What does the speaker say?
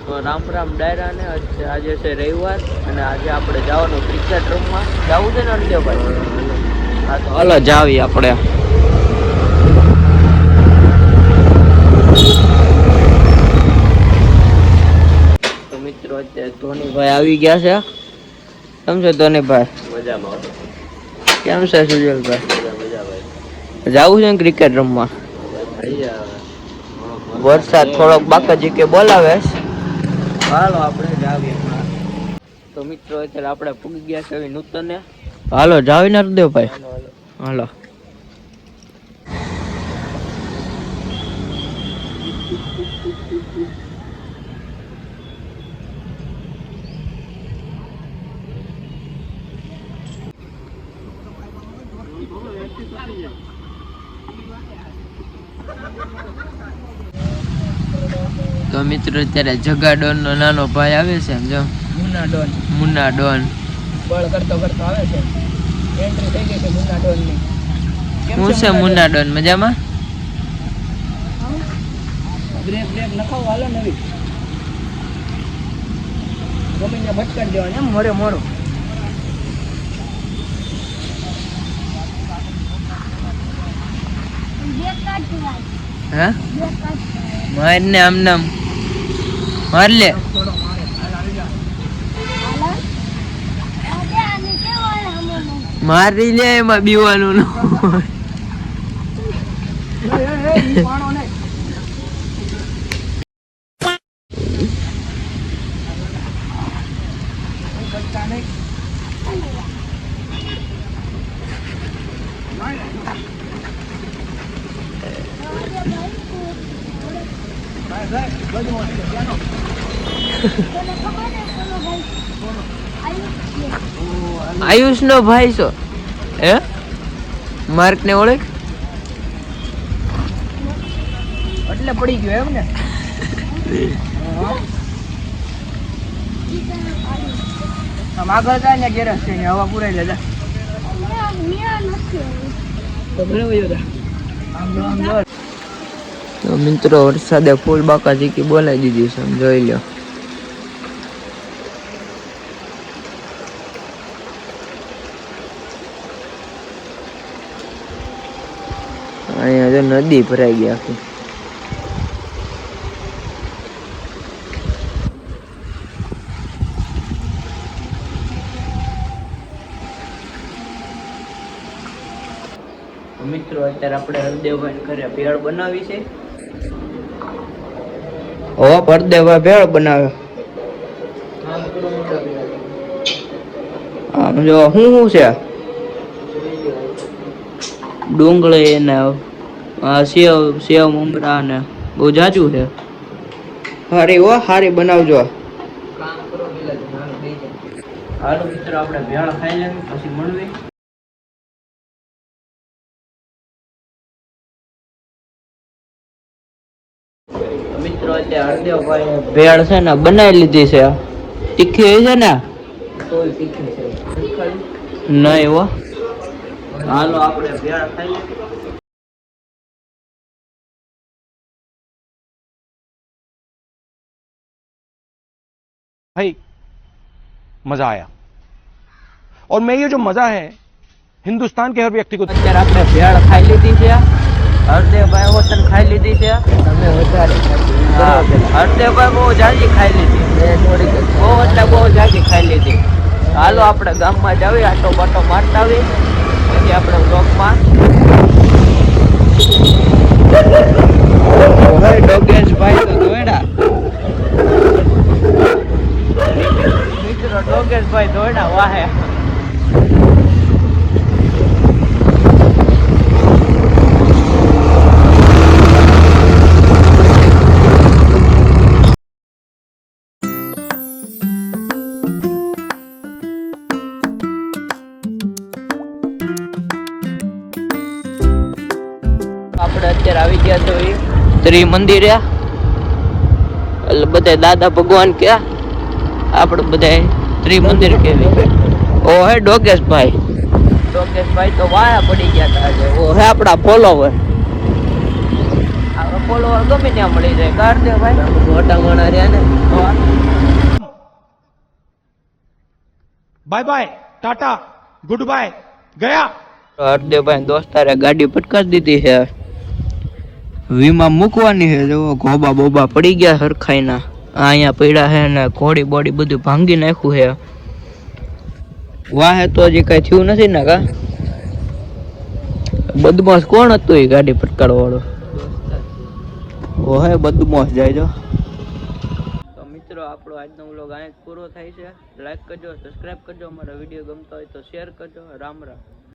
તો રામ રામ ડાયરા ને આજે છે રવિવાર અને આજે આપણે જવાનું ક્રિકેટ રમવા જવું છે ને અનદેવભાઈ? હા તો હાલો જાવી આપણે. તો મિત્રો અત્યારે ધોનીભાઈ આવી ગયા છે. કેમ છે ધોનીભાઈ? મજામાં. કેમ છે સુજલભાઈ? જવું છે ને ક્રિકેટ રમવા? વરસાદ થોડોક બાકાજી કે બોલાવે. હાલો આપણે જાવીએ. તો મિત્રો અત્યારે આપણે પૂગી ગયા છે નૂતને. હાલો જાવી ને દેવભાઈ. હાલો. તો મિત્રો અત્યારે જગાડોન નો નાનો ભાઈ આવે છે એમ જો મુન્ના ડોન બળ કરતો આવે છે. એન્ટ્રી થઈ ગઈ છે મુન્ના ડોન ની. હું છે મુન્ના ડોન મજામાં? બ્રેક નખાવ હાલો નવી ગમીને ભટકાડી દેવાની એમ મોરે મોરો. હા માર ને આમ નામ માર લે. મારી લે એમાં બીવાનું આયુષ નો ભાઈ છો હે? માર્ક ને ઓળખ એટલે પડી ગયો એમ ને? આગળ જાય ને ગેરેજ છે ને હવા પુરાઈ લેજા. તો મિત્રો વરસાદે ફૂલ બાકા ચીકી બોલાવી દીધી છે જોઈ લો. અહીંયા જો નદી ભરાઈ ગઈ આખી. મિત્રો અત્યારે આપણે હરદેવભાઈ ઘરે ભેળ બનાવી છે. ઓ હરદેવભાઈ ભેળ બનાવે. આમ જો શું છે ડુંગળી ને સેવ મમરા ને બહુ જાજુ છે. હારી હો હારી બનાવજો. હાલો મિત્રો આપણે ભેળ ખાઈ લેવી પછી મળવી. મિત્રો અત્યારે હરદેવભાઈ ભેળ છે ને બનાવી લીધી છે. તીખી છે ને? નહીં હો. હાલો આપણે ભેળ ખાઈ લઈએ. भाई मजा आया और मैं ये जो मजा है हिंदुस्तान के हर व्यक्ति को. અત્યારે આપણે ભેળ ખાઈ લીધી છે. હરદેવભાઈ હોતન ખાઈ લીધી છે. તમે વધારે હરદેવભાઈ બહુ જાજી ખાઈ લીધી. બહુ એટલે બહુ જાજી ખાઈ લીધી. હાલો આપણે ગામમાં જાવી આટો બાટો મારતા આવી પછી આપણે બ્લોકમાં ડોગેશભાઈ તો દોયડા મિત્રો ડોગેશભાઈ દોયડા વાહે. આપણે અત્યારે આવી ગયા તો એ ત્રિમંદિરે એટલે બધા દાદા ભગવાન ક્યાં આપણે બધા ત્રિમંદિર કેવી. ઓ હે ડોગેશભાઈ તો વાયા પડી ગયા હતા આજે. ઓ હે આપણા ફોલોવર. આ ફોલોવર ગમે ત્યાં મળી જાય. હરદેવભાઈ મોટા માણા રહ્યા ને bye bye tata goodbye गया. હરદેવભાઈ દોસ્તારે ગાડી પટકાવી દીધી છે. વીમા મૂકવાની છે. જો ગોબા બોબા પડી ગયા હરખાઈના. અહીંયા પડ્યા છે ને ઘોડી બોડી બધું ભાંગી નાખ્યું છે. વાહે તો હજી કઈ થયું નથી ને કા. બદમાશ કોણ હતું એ ગાડી પટકાડવા વાળો? ઓહે બદમાશ જાય જો. તો મિત્રો આપણો આજનો વ્લોગ અહીંયા જ પૂરો થાય છે. લાઈક કરજો, સબસ્ક્રાઇબ કરજો, અમારો વિડીયો ગમતો હોય તો શેર કરજો. રામ રામ.